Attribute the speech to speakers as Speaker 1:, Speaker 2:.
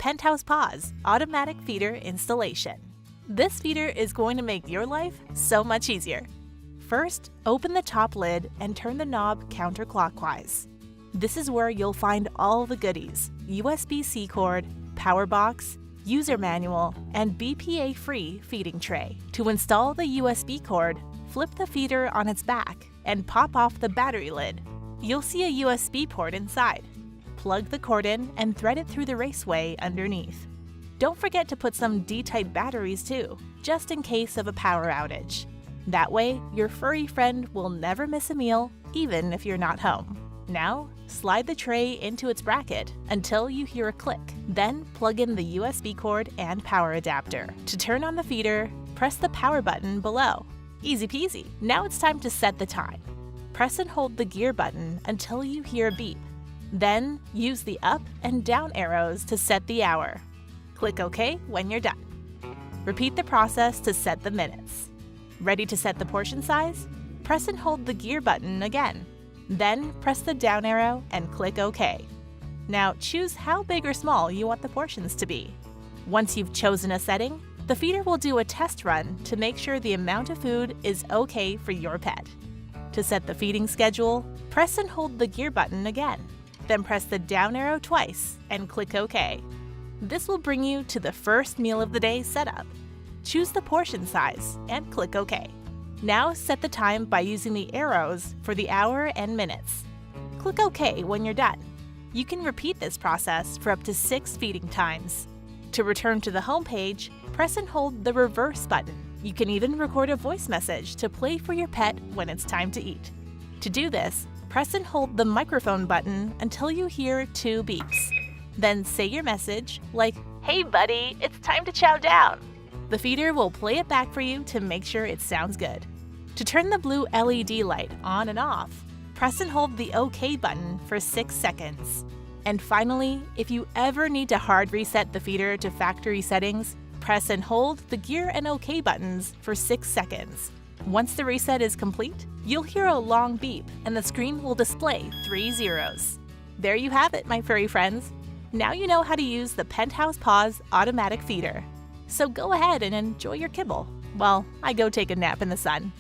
Speaker 1: Penthouse Pause Automatic Feeder Installation. This feeder is going to make your life so much easier. First, open the top lid and turn the knob counterclockwise. This is where you'll find all the goodies: USB-C cord, power box, user manual, and BPA-free feeding tray. To install the USB cord, flip the feeder on its back and pop off the battery lid. You'll see a USB port inside. Plug the cord in and thread it through the raceway underneath. Don't forget to put some D-type batteries too, just in case of a power outage. That way, your furry friend will never miss a meal, even if you're not home. Now, slide the tray into its bracket until you hear a click. Then plug in the USB cord and power adapter. To turn on the feeder, press the power button below. Easy peasy. Now it's time to set the time. Press and hold the gear button until you hear a beep. Then use the up and down arrows to set the hour. Click OK when you're done. Repeat the process to set the minutes. Ready to set the portion size? Press and hold the gear button again. Then press the down arrow and click OK. Now choose how big or small you want the portions to be. Once you've chosen a setting, the feeder will do a test run to make sure the amount of food is okay for your pet. To set the feeding schedule, press and hold the gear button again. Then press the down arrow twice and click OK. This will bring you to the first meal of the day setup. Choose the portion size and click OK. Now set the time by using the arrows for the hour and minutes. Click OK when you're done. You can repeat this process for up to 6 feeding times. To return to the home page, press and hold the reverse button. You can even record a voice message to play for your pet when it's time to eat. To do this, press and hold the microphone button until you hear 2 beeps. Then say your message like, "Hey buddy, it's time to chow down." The feeder will play it back for you to make sure it sounds good. To turn the blue LED light on and off, press and hold the OK button for 6 seconds. And finally, if you ever need to hard reset the feeder to factory settings, press and hold the gear and OK buttons for 6 seconds. Once the reset is complete, you'll hear a long beep and the screen will display 3 zeros. There you have it, my furry friends. Now you know how to use the Penthouse Pause Automatic Feeder. So go ahead and enjoy your kibble while I go take a nap in the sun.